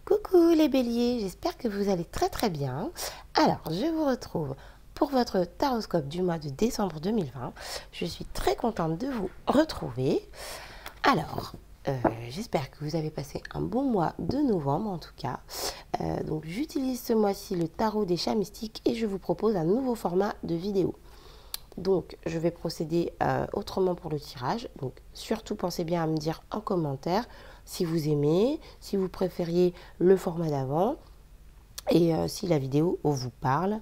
Coucou les béliers, j'espère que vous allez très bien. Alors, je vous retrouve pour votre taroscope du mois de décembre 2020. Je suis très contente de vous retrouver. Alors, j'espère que vous avez passé un bon mois de novembre en tout cas. Donc, j'utilise ce mois-ci le tarot des chats mystiques et je vous propose un nouveau format de vidéo. Donc, je vais procéder autrement pour le tirage. Donc, surtout, pensez bien à me dire en commentaire si vous aimez, si vous préfériez le format d'avant et si la vidéo vous parle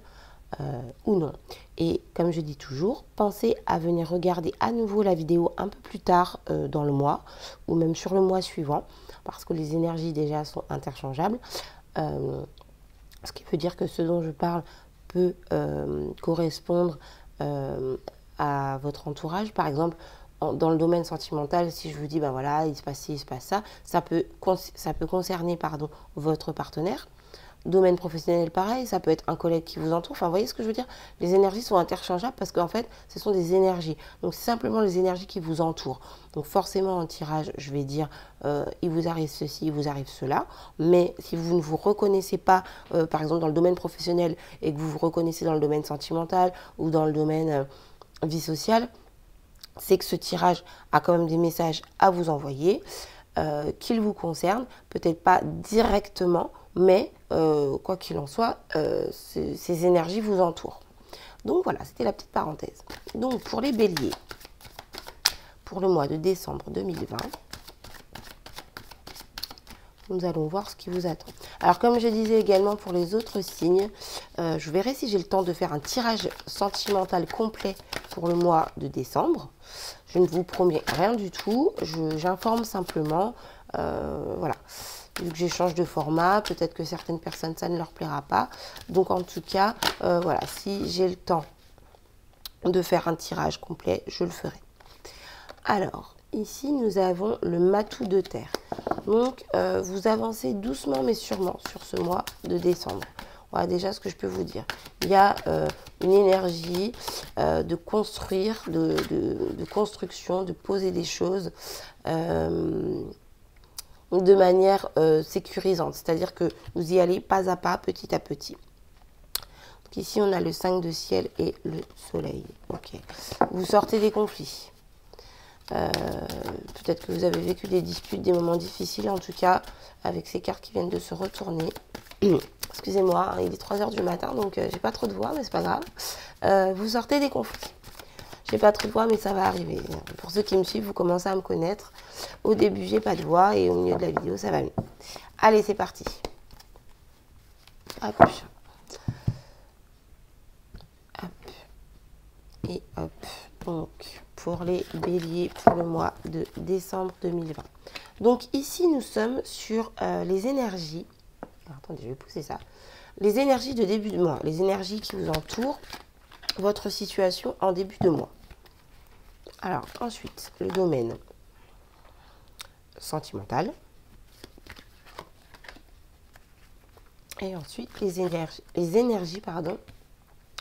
ou non. Et comme je dis toujours, pensez à venir regarder à nouveau la vidéo un peu plus tard dans le mois ou même sur le mois suivant parce que les énergies déjà sont interchangeables. Ce qui veut dire que ce dont je parle peut correspondre à votre entourage. Par exemple, dans le domaine sentimental, si je vous dis, ben voilà, il se passe ci, il se passe ça, ça peut concerner votre partenaire. Domaine professionnel, pareil, ça peut être un collègue qui vous entoure. Enfin, vous voyez ce que je veux dire? Les énergies sont interchangeables parce qu'en fait, ce sont des énergies. Donc, c'est simplement les énergies qui vous entourent. Donc, forcément, en tirage, je vais dire, il vous arrive ceci, il vous arrive cela. Mais si vous ne vous reconnaissez pas, par exemple, dans le domaine professionnel et que vous vous reconnaissez dans le domaine sentimental ou dans le domaine vie sociale, c'est que ce tirage a quand même des messages à vous envoyer, qu'ils vous concernent, peut-être pas directement, mais quoi qu'il en soit, ces énergies vous entourent. Donc voilà, c'était la petite parenthèse. Donc pour les béliers, pour le mois de décembre 2020, nous allons voir ce qui vous attend. Alors comme je disais également pour les autres signes, je verrai si j'ai le temps de faire un tirage sentimental complet pour le mois de décembre. Je ne vous promets rien du tout, j'informe simplement, voilà. Vu que j'échange de format, peut-être que certaines personnes, ça ne leur plaira pas. Donc en tout cas, voilà, si j'ai le temps de faire un tirage complet, je le ferai. Alors, ici, nous avons le matou de terre. Donc, vous avancez doucement mais sûrement sur ce mois de décembre. Voilà déjà ce que je peux vous dire. Il y a une énergie de construire, de construction, de poser des choses de manière sécurisante. C'est-à-dire que vous y allez pas à pas, petit à petit. Donc ici, on a le 5 de ciel et le soleil. Ok. Vous sortez des conflits. Peut-être que vous avez vécu des disputes, des moments difficiles, en tout cas, avec ces cartes qui viennent de se retourner. Excusez-moi, hein, il est 3 h du matin, donc j'ai pas trop de voix, mais c'est pas grave. Vous sortez des conflits. J'ai pas trop de voix, mais ça va arriver. Pour ceux qui me suivent, vous commencez à me connaître. Au début, j'ai pas de voix, et au milieu de la vidéo, ça va mieux. Allez, c'est parti. Hop. Hop. Et hop. Donc, pour les béliers pour le mois de décembre 2020. Donc ici, nous sommes sur les énergies. Alors, attendez, je vais pousser ça. Les énergies de début de mois, les énergies qui vous entourent, votre situation en début de mois. Alors, ensuite, le domaine sentimental. Et ensuite, les énergies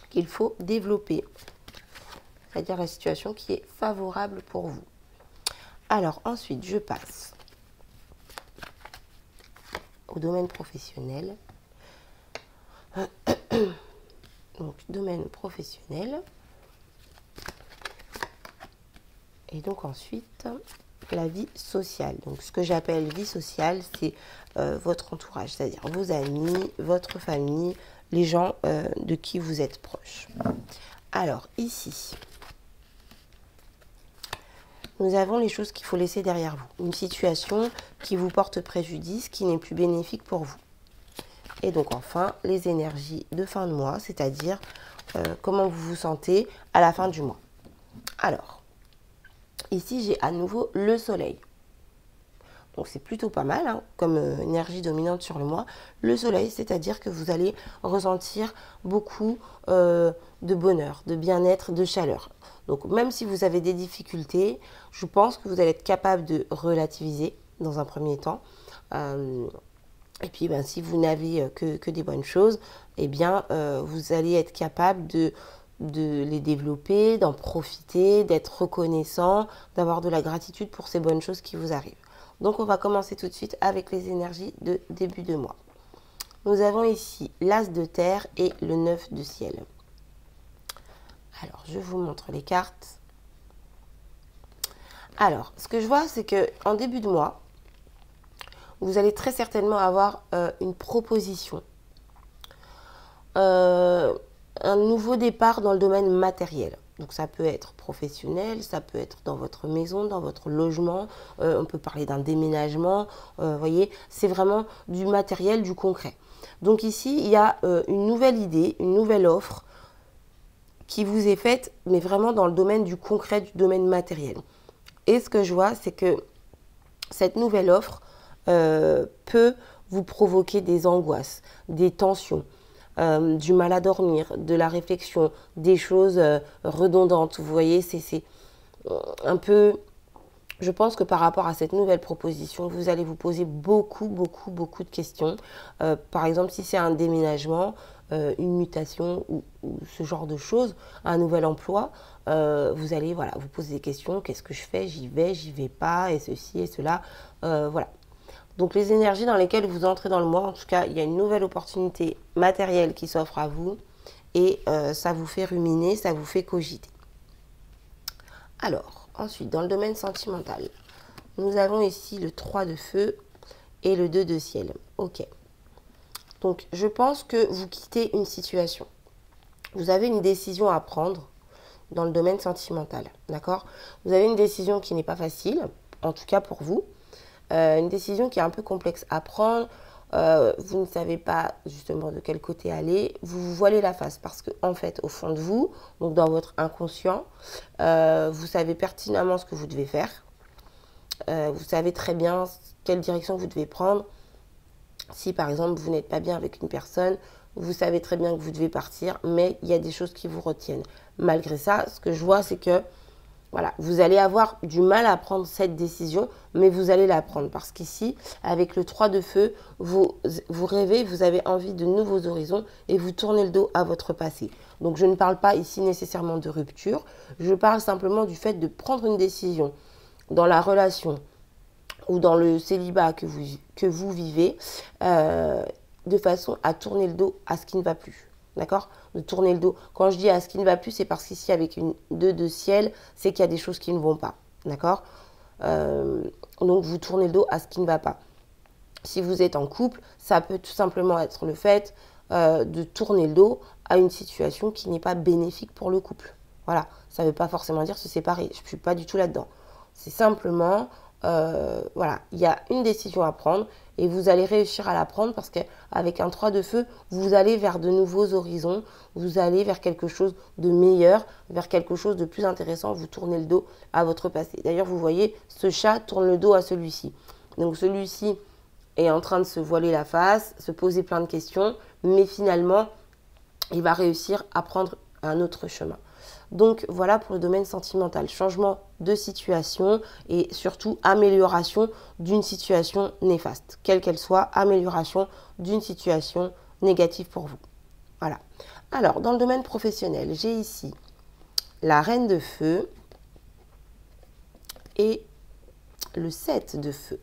qu'il faut développer. C'est-à-dire la situation qui est favorable pour vous. Alors, ensuite, je passe au domaine professionnel. Donc, domaine professionnel. Et donc, ensuite, la vie sociale. Donc, ce que j'appelle vie sociale, c'est votre entourage, c'est-à-dire vos amis, votre famille, les gens de qui vous êtes proche. Alors, ici, nous avons les choses qu'il faut laisser derrière vous. Une situation qui vous porte préjudice, qui n'est plus bénéfique pour vous. Et donc enfin, les énergies de fin de mois, c'est-à-dire comment vous vous sentez à la fin du mois. Alors, ici j'ai à nouveau le soleil. Donc c'est plutôt pas mal hein, comme énergie dominante sur le mois. Le soleil, c'est-à-dire que vous allez ressentir beaucoup de bonheur, de bien-être, de chaleur. Donc même si vous avez des difficultés, je pense que vous allez être capable de relativiser dans un premier temps. Et puis ben, si vous n'avez que des bonnes choses, eh bien vous allez être capable de les développer, d'en profiter, d'être reconnaissant, d'avoir de la gratitude pour ces bonnes choses qui vous arrivent. Donc, on va commencer tout de suite avec les énergies de début de mois. Nous avons ici l'As de terre et le 9 de ciel. Alors, je vous montre les cartes. Alors, ce que je vois, c'est qu'en début de mois, vous allez très certainement avoir une proposition. Un nouveau départ dans le domaine matériel. Donc ça peut être professionnel, ça peut être dans votre maison, dans votre logement, on peut parler d'un déménagement, vous voyez, c'est vraiment du matériel, du concret. Donc ici, il y a une nouvelle idée, une nouvelle offre qui vous est faite, mais vraiment dans le domaine du concret, du domaine matériel. Et ce que je vois, c'est que cette nouvelle offre peut vous provoquer des angoisses, des tensions, du mal à dormir, de la réflexion, des choses redondantes. Vous voyez, c'est un peu... Je pense que par rapport à cette nouvelle proposition, vous allez vous poser beaucoup de questions. Par exemple, si c'est un déménagement, une mutation ou ce genre de choses, un nouvel emploi, vous allez vous poser des questions. Qu'est-ce que je fais? J'y vais pas, et ceci et cela. Voilà. Donc les énergies dans lesquelles vous entrez dans le mois, en tout cas, il y a une nouvelle opportunité matérielle qui s'offre à vous et ça vous fait ruminer, ça vous fait cogiter. Alors, ensuite, dans le domaine sentimental, nous avons ici le 3 de feu et le 2 de ciel. Ok. Donc, je pense que vous quittez une situation. Vous avez une décision à prendre dans le domaine sentimental, d'accord? Vous avez une décision qui n'est pas facile, en tout cas pour vous. Une décision qui est un peu complexe à prendre. Vous ne savez pas justement de quel côté aller. Vous vous voilez la face parce que en fait, au fond de vous, donc dans votre inconscient, vous savez pertinemment ce que vous devez faire. Vous savez très bien quelle direction vous devez prendre. Si par exemple, vous n'êtes pas bien avec une personne, vous savez très bien que vous devez partir, mais il y a des choses qui vous retiennent. Malgré ça, ce que je vois, c'est que voilà, vous allez avoir du mal à prendre cette décision, mais vous allez la prendre. Parce qu'ici, avec le 3 de feu, vous rêvez, vous avez envie de nouveaux horizons et vous tournez le dos à votre passé. Donc, je ne parle pas ici nécessairement de rupture. Je parle simplement du fait de prendre une décision dans la relation ou dans le célibat que vous vivez de façon à tourner le dos à ce qui ne va plus. D'accord? De tourner le dos. Quand je dis à ce qui ne va plus, c'est parce qu'ici, avec une 2 de ciel, c'est qu'il y a des choses qui ne vont pas. D'accord? Donc, vous tournez le dos à ce qui ne va pas. Si vous êtes en couple, ça peut tout simplement être le fait de tourner le dos à une situation qui n'est pas bénéfique pour le couple. Voilà. Ça ne veut pas forcément dire se séparer. Je ne suis pas du tout là-dedans. C'est simplement... voilà, il y a une décision à prendre et vous allez réussir à la prendre parce qu'avec un 3 de feu, vous allez vers de nouveaux horizons, vous allez vers quelque chose de meilleur, vers quelque chose de plus intéressant, vous tournez le dos à votre passé. D'ailleurs, vous voyez, ce chat tourne le dos à celui-ci. Donc celui-ci est en train de se voiler la face, se poser plein de questions, mais finalement, il va réussir à prendre un autre chemin. Donc voilà pour le domaine sentimental, changement de situation et surtout amélioration d'une situation néfaste, quelle qu'elle soit, amélioration d'une situation négative pour vous. Voilà. Alors dans le domaine professionnel, j'ai ici la reine de feu et le 7 de feu.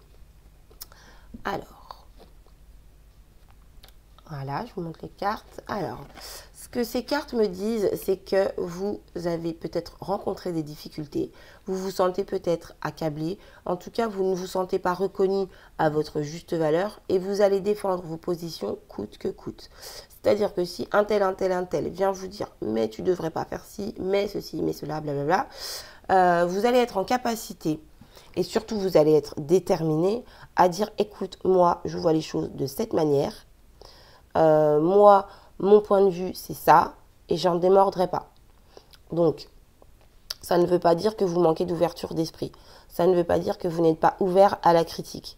Alors, voilà, je vous montre les cartes. Alors, ce que ces cartes me disent, c'est que vous avez peut-être rencontré des difficultés, vous vous sentez peut-être accablé, en tout cas, vous ne vous sentez pas reconnu à votre juste valeur et vous allez défendre vos positions coûte que coûte. C'est-à-dire que si un tel vient vous dire « mais tu ne devrais pas faire ci, mais ceci, mais cela, blablabla », vous allez être en capacité et surtout vous allez être déterminé à dire « écoute, moi, je vois les choses de cette manière, moi, mon point de vue, c'est ça, et j'en démordrai pas. » Donc, ça ne veut pas dire que vous manquez d'ouverture d'esprit. Ça ne veut pas dire que vous n'êtes pas ouvert à la critique.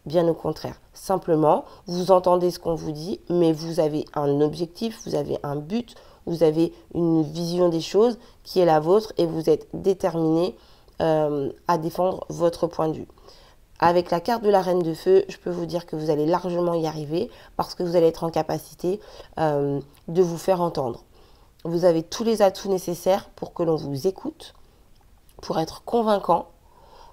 Bien au contraire. Simplement, vous entendez ce qu'on vous dit, mais vous avez un objectif, vous avez un but, vous avez une vision des choses qui est la vôtre et vous êtes déterminé à défendre votre point de vue. Avec la carte de la reine de feu, je peux vous dire que vous allez largement y arriver parce que vous allez être en capacité de vous faire entendre. Vous avez tous les atouts nécessaires pour que l'on vous écoute, pour être convaincant,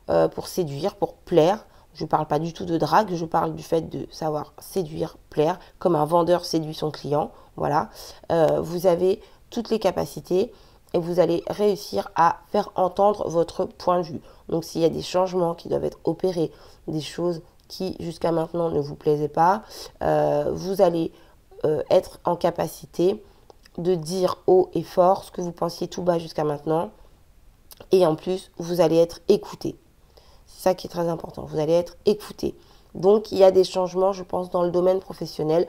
pour séduire, pour plaire. Je ne parle pas du tout de drague, je parle du fait de savoir séduire, plaire, comme un vendeur séduit son client. Voilà, vous avez toutes les capacités et vous allez réussir à faire entendre votre point de vue. Donc s'il y a des changements qui doivent être opérés, des choses qui jusqu'à maintenant ne vous plaisaient pas, vous allez être en capacité de dire haut et fort ce que vous pensiez tout bas jusqu'à maintenant. Et en plus, vous allez être écouté. C'est ça qui est très important. Vous allez être écouté. Donc, il y a des changements, je pense, dans le domaine professionnel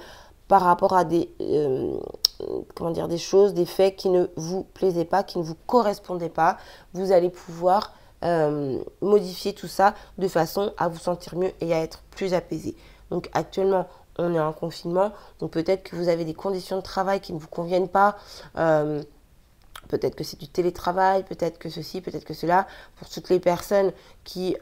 par rapport à des, des choses, des faits qui ne vous plaisaient pas, qui ne vous correspondaient pas. Vous allez pouvoir modifier tout ça de façon à vous sentir mieux et à être plus apaisé. Donc, actuellement, on est en confinement. Donc, peut-être que vous avez des conditions de travail qui ne vous conviennent pas. Peut-être que c'est du télétravail, peut-être que ceci, peut-être que cela. Pour toutes les personnes qui,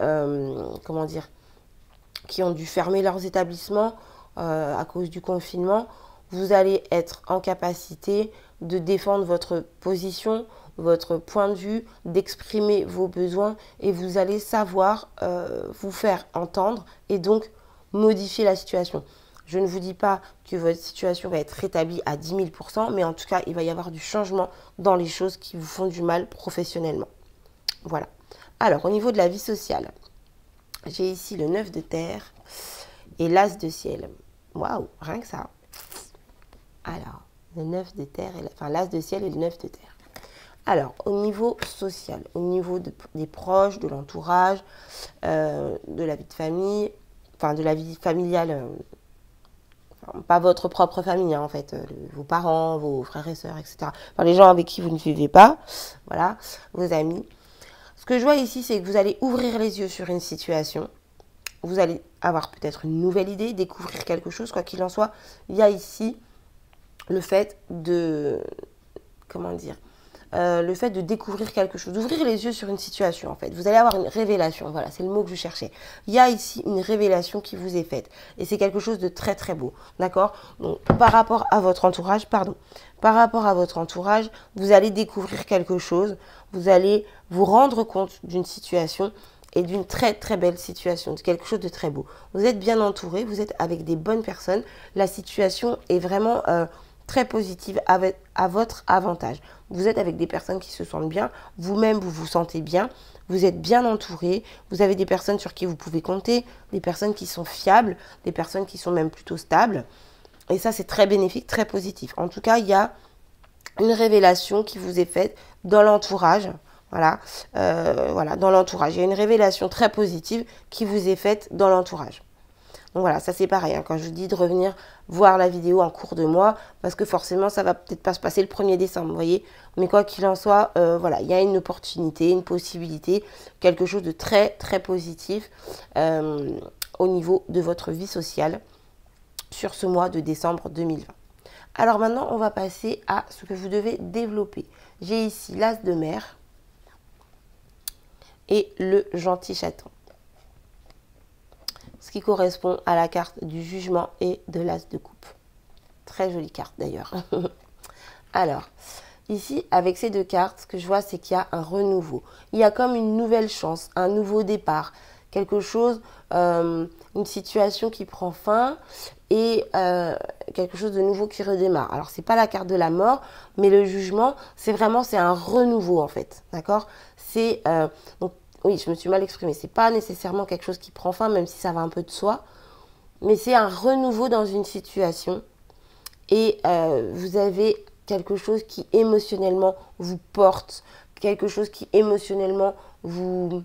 qui ont dû fermer leurs établissements à cause du confinement, vous allez être en capacité de défendre votre position, votre point de vue, d'exprimer vos besoins et vous allez savoir vous faire entendre et donc modifier la situation. Je ne vous dis pas que votre situation va être rétablie à 10 000%, mais en tout cas, il va y avoir du changement dans les choses qui vous font du mal professionnellement. Voilà. Alors, au niveau de la vie sociale, j'ai ici le 9 de terre et l'as de ciel. Waouh, rien que ça. Alors, le 9 de terre, l'as de ciel et le 9 de terre. Alors, au niveau social, au niveau des proches, de l'entourage, de la vie de famille, de la vie familiale, pas votre propre famille, hein, en fait, vos parents, vos frères et sœurs, etc. Les gens avec qui vous ne vivez pas, voilà, vos amis. Ce que je vois ici, c'est que vous allez ouvrir les yeux sur une situation. Vous allez avoir peut-être une nouvelle idée, découvrir quelque chose, quoi qu'il en soit. Il y a ici le fait de, le fait de découvrir quelque chose, d'ouvrir les yeux sur une situation en fait. Vous allez avoir une révélation, voilà, c'est le mot que je cherchais. Il y a ici une révélation qui vous est faite et c'est quelque chose de très très beau, d'accord? Donc par rapport à votre entourage, vous allez découvrir quelque chose, vous allez vous rendre compte d'une situation et d'une très très belle situation, de quelque chose de très beau. Vous êtes bien entouré, vous êtes avec des bonnes personnes, la situation est vraiment très positive à votre avantage. Vous êtes avec des personnes qui se sentent bien, vous-même vous vous sentez bien, vous êtes bien entouré, vous avez des personnes sur qui vous pouvez compter, des personnes qui sont fiables, des personnes qui sont même plutôt stables. Et ça, c'est très bénéfique, très positif. En tout cas, il y a une révélation qui vous est faite dans l'entourage. Voilà, dans l'entourage. Il y a une révélation très positive qui vous est faite dans l'entourage. Donc voilà, ça c'est pareil, hein, quand je vous dis de revenir voir la vidéo en cours de mois, parce que forcément ça va peut-être pas se passer le 1er décembre, vous voyez. Mais quoi qu'il en soit, voilà, il y a une opportunité, une possibilité, quelque chose de très très positif au niveau de votre vie sociale sur ce mois de décembre 2020. Alors maintenant, on va passer à ce que vous devez développer. J'ai ici l'as de mer et le gentil chaton. Ce qui correspond à la carte du jugement et de l'as de coupe. Très jolie carte d'ailleurs. Alors, ici, avec ces deux cartes, ce que je vois, c'est qu'il y a un renouveau. Il y a comme une nouvelle chance, un nouveau départ. Quelque chose, une situation qui prend fin et quelque chose de nouveau qui redémarre. Alors, ce n'est pas la carte de la mort, mais le jugement, c'est un renouveau en fait. D'accord? C'est donc, oui, je me suis mal exprimée. C'est pas nécessairement quelque chose qui prend fin, même si ça va un peu de soi. Mais c'est un renouveau dans une situation. Et vous avez quelque chose qui émotionnellement vous porte. Quelque chose qui émotionnellement vous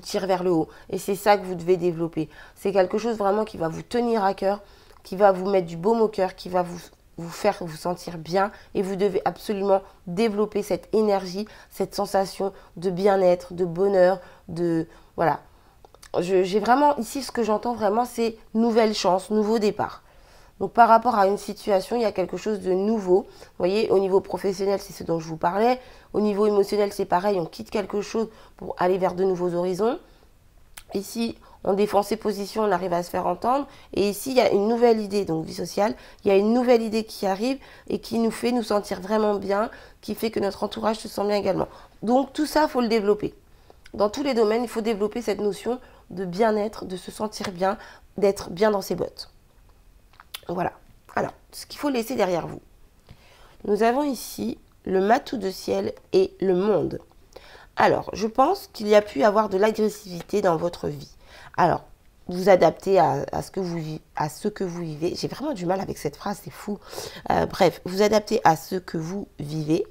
tire vers le haut. Et c'est ça que vous devez développer. C'est quelque chose vraiment qui va vous tenir à cœur, qui va vous mettre du baume au cœur, qui va vous faire vous sentir bien et vous devez absolument développer cette énergie, cette sensation de bien-être, de bonheur, de voilà. J'ai vraiment ici ce que j'entends vraiment c'est nouvelle chance, nouveau départ. Donc par rapport à une situation, il y a quelque chose de nouveau. Vous voyez, au niveau professionnel, c'est ce dont je vous parlais. Au niveau émotionnel, c'est pareil, on quitte quelque chose pour aller vers de nouveaux horizons. Ici, on défend ses positions, on arrive à se faire entendre. Et ici, il y a une nouvelle idée, donc vie sociale. Il y a une nouvelle idée qui arrive et qui nous fait nous sentir vraiment bien, qui fait que notre entourage se sent bien également. Donc tout ça, il faut le développer. Dans tous les domaines, il faut développer cette notion de bien-être, de se sentir bien, d'être bien dans ses bottes. Voilà. Alors, ce qu'il faut laisser derrière vous. Nous avons ici le matou de ciel et le monde. Alors, je pense qu'il y a pu avoir de l'agressivité dans votre vie. Alors, vous adaptez à ce que vous vivez. J'ai vraiment du mal avec cette phrase, c'est fou. Bref, vous adaptez à ce que vous vivez.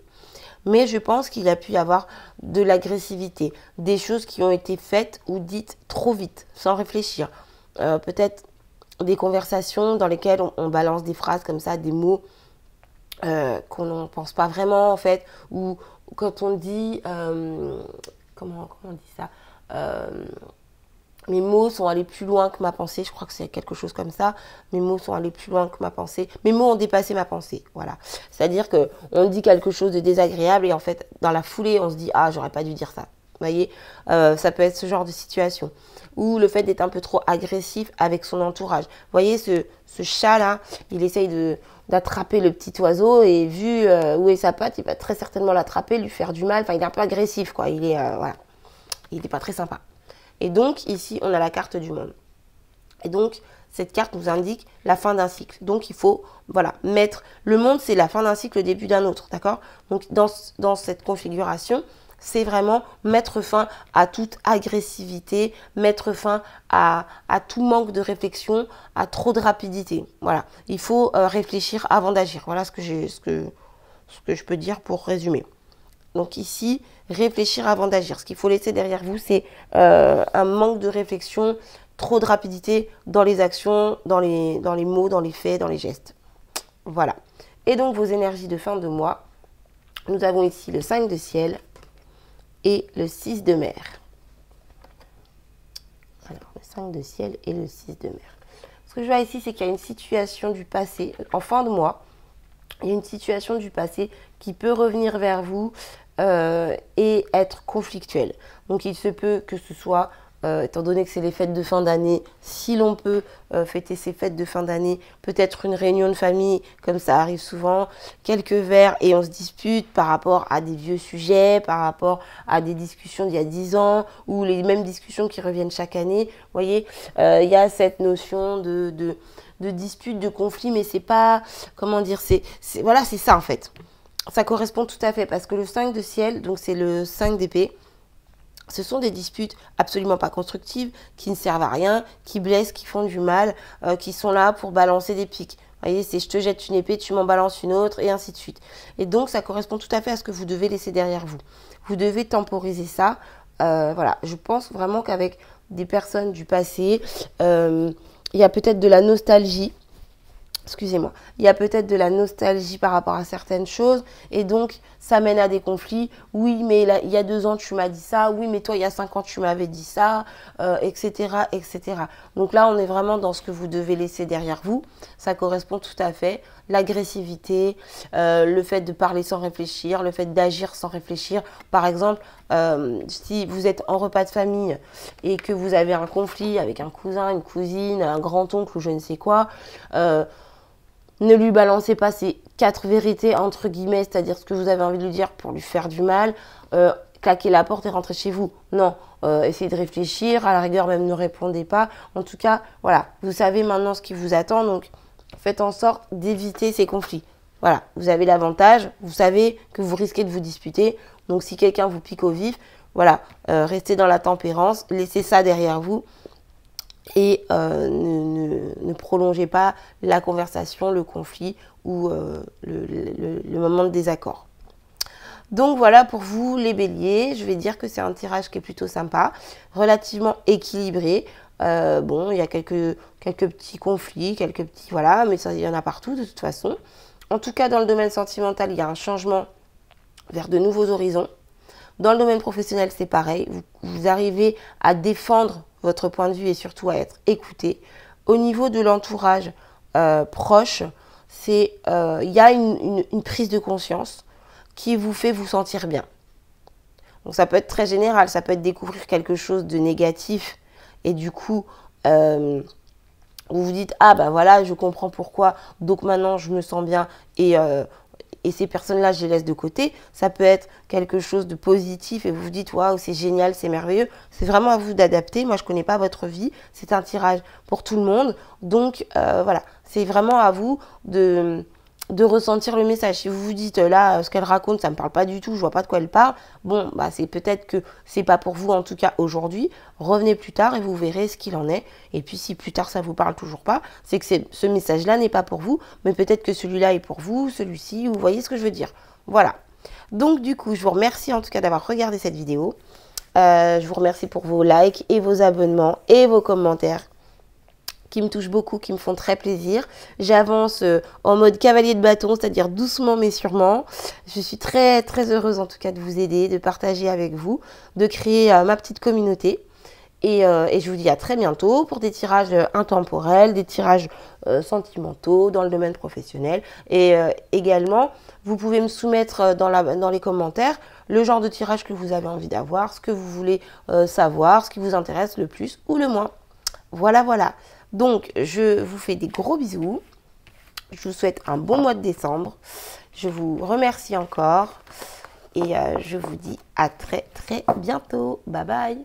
Mais je pense qu'il y a pu y avoir de l'agressivité, des choses qui ont été faites ou dites trop vite, sans réfléchir. Peut-être des conversations dans lesquelles on balance des phrases comme ça, des mots qu'on ne pense pas vraiment en fait, ou quand on dit, comment on dit ça, mes mots sont allés plus loin que ma pensée, je crois que c'est quelque chose comme ça, mes mots sont allés plus loin que ma pensée, mes mots ont dépassé ma pensée, voilà. C'est-à-dire qu'on dit quelque chose de désagréable et en fait, dans la foulée, on se dit, ah, j'aurais pas dû dire ça. Vous voyez, ça peut être ce genre de situation. Ou le fait d'être un peu trop agressif avec son entourage. Vous voyez, ce chat-là, il essaye d'attraper le petit oiseau et vu où est sa patte, il va très certainement l'attraper, lui faire du mal. Enfin, il est un peu agressif, quoi. Il est, voilà, il n'est pas très sympa. Et donc, ici, on a la carte du monde. Et donc, cette carte nous indique la fin d'un cycle. Donc, il faut, voilà, mettre... Le monde, c'est la fin d'un cycle, le début d'un autre, d'accord? Donc, dans cette configuration, c'est vraiment mettre fin à toute agressivité, mettre fin à tout manque de réflexion, à trop de rapidité. Voilà, il faut réfléchir avant d'agir. Voilà ce que je peux dire pour résumer. Donc ici, réfléchir avant d'agir. Ce qu'il faut laisser derrière vous, c'est un manque de réflexion, trop de rapidité dans les actions, dans les mots, dans les faits, dans les gestes. Voilà. Et donc vos énergies de fin de mois, nous avons ici le 5 de ciel et le 6 de mer. Alors, le 5 de ciel et le 6 de mer. Ce que je vois ici, c'est qu'il y a une situation du passé, en fin de mois, il y a une situation du passé qui peut revenir vers vous et être conflictuelle. Donc, il se peut que ce soit, étant donné que c'est les fêtes de fin d'année, si l'on peut fêter ces fêtes de fin d'année, peut-être une réunion de famille, comme ça arrive souvent, quelques verres et on se dispute par rapport à des vieux sujets, par rapport à des discussions d'il y a 10 ans, ou les mêmes discussions qui reviennent chaque année. Vous voyez, il y a cette notion de dispute, de conflit, mais c'est pas, comment dire, voilà, c'est ça en fait. Ça correspond tout à fait, parce que le 5 de ciel, donc c'est le 5 d'épée, ce sont des disputes absolument pas constructives, qui ne servent à rien, qui blessent, qui font du mal, qui sont là pour balancer des pics. Vous voyez, c'est je te jette une épée, tu m'en balances une autre, et ainsi de suite. Et donc, ça correspond tout à fait à ce que vous devez laisser derrière vous. Vous devez temporiser ça. Voilà, je pense vraiment qu'avec des personnes du passé, il y a peut-être de la nostalgie. Excusez-moi, il y a peut-être de la nostalgie par rapport à certaines choses et donc ça mène à des conflits. Oui, mais là, il y a 2 ans, tu m'as dit ça. Oui, mais toi, il y a 5 ans, tu m'avais dit ça, etc., etc. Donc là, on est vraiment dans ce que vous devez laisser derrière vous. Ça correspond tout à fait. L'agressivité, le fait de parler sans réfléchir, le fait d'agir sans réfléchir. Par exemple, si vous êtes en repas de famille et que vous avez un conflit avec un cousin, une cousine, un grand-oncle ou je ne sais quoi, ne lui balancez pas ces 4 vérités, entre guillemets, c'est-à-dire ce que vous avez envie de lui dire pour lui faire du mal. Claquez la porte et rentrez chez vous. Non, essayez de réfléchir, à la rigueur même ne répondez pas. En tout cas, voilà, vous savez maintenant ce qui vous attend, donc faites en sorte d'éviter ces conflits. Voilà, vous avez l'avantage, vous savez que vous risquez de vous disputer, donc si quelqu'un vous pique au vif, voilà, restez dans la tempérance, laissez ça derrière vous. Et ne prolongez pas la conversation, le conflit ou le moment de désaccord. Donc voilà pour vous les béliers, je vais dire que c'est un tirage qui est plutôt sympa, relativement équilibré. Bon, il y a quelques petits conflits, quelques petits, voilà, mais ça, il y en a partout de toute façon. En tout cas, dans le domaine sentimental, il y a un changement vers de nouveaux horizons. Dans le domaine professionnel, c'est pareil, vous arrivez à défendre votre point de vue et surtout à être écouté. Au niveau de l'entourage proche, il y a une prise de conscience qui vous fait vous sentir bien. Donc ça peut être très général, ça peut être découvrir quelque chose de négatif et du coup, vous vous dites « Ah ben voilà, je comprends pourquoi, donc maintenant je me sens bien et et ces personnes-là, je les laisse de côté. Ça peut être quelque chose de positif et vous vous dites, waouh, c'est génial, c'est merveilleux. C'est vraiment à vous d'adapter. Moi, je ne connais pas votre vie. C'est un tirage pour tout le monde. Donc, voilà, c'est vraiment à vous de ressentir le message. Si vous vous dites là, ce qu'elle raconte, ça ne me parle pas du tout, je vois pas de quoi elle parle, bon, bah c'est peut-être que c'est pas pour vous en tout cas aujourd'hui. Revenez plus tard et vous verrez ce qu'il en est. Et puis si plus tard ça vous parle toujours pas, c'est que ce message-là n'est pas pour vous, mais peut-être que celui-là est pour vous, celui-ci, vous voyez ce que je veux dire. Voilà. Donc du coup, je vous remercie en tout cas d'avoir regardé cette vidéo. Je vous remercie pour vos likes et vos abonnements et vos commentaires, qui me touchent beaucoup, qui me font très plaisir. J'avance en mode cavalier de bâton, c'est-à-dire doucement mais sûrement. Je suis très très heureuse en tout cas de vous aider, de partager avec vous, de créer ma petite communauté. Et je vous dis à très bientôt pour des tirages intemporels, des tirages sentimentaux dans le domaine professionnel. Et également, vous pouvez me soumettre dans les commentaires le genre de tirage que vous avez envie d'avoir, ce que vous voulez savoir, ce qui vous intéresse le plus ou le moins. Voilà, voilà. Donc, je vous fais des gros bisous. Je vous souhaite un bon mois de décembre. Je vous remercie encore. Et je vous dis à très très bientôt. Bye bye.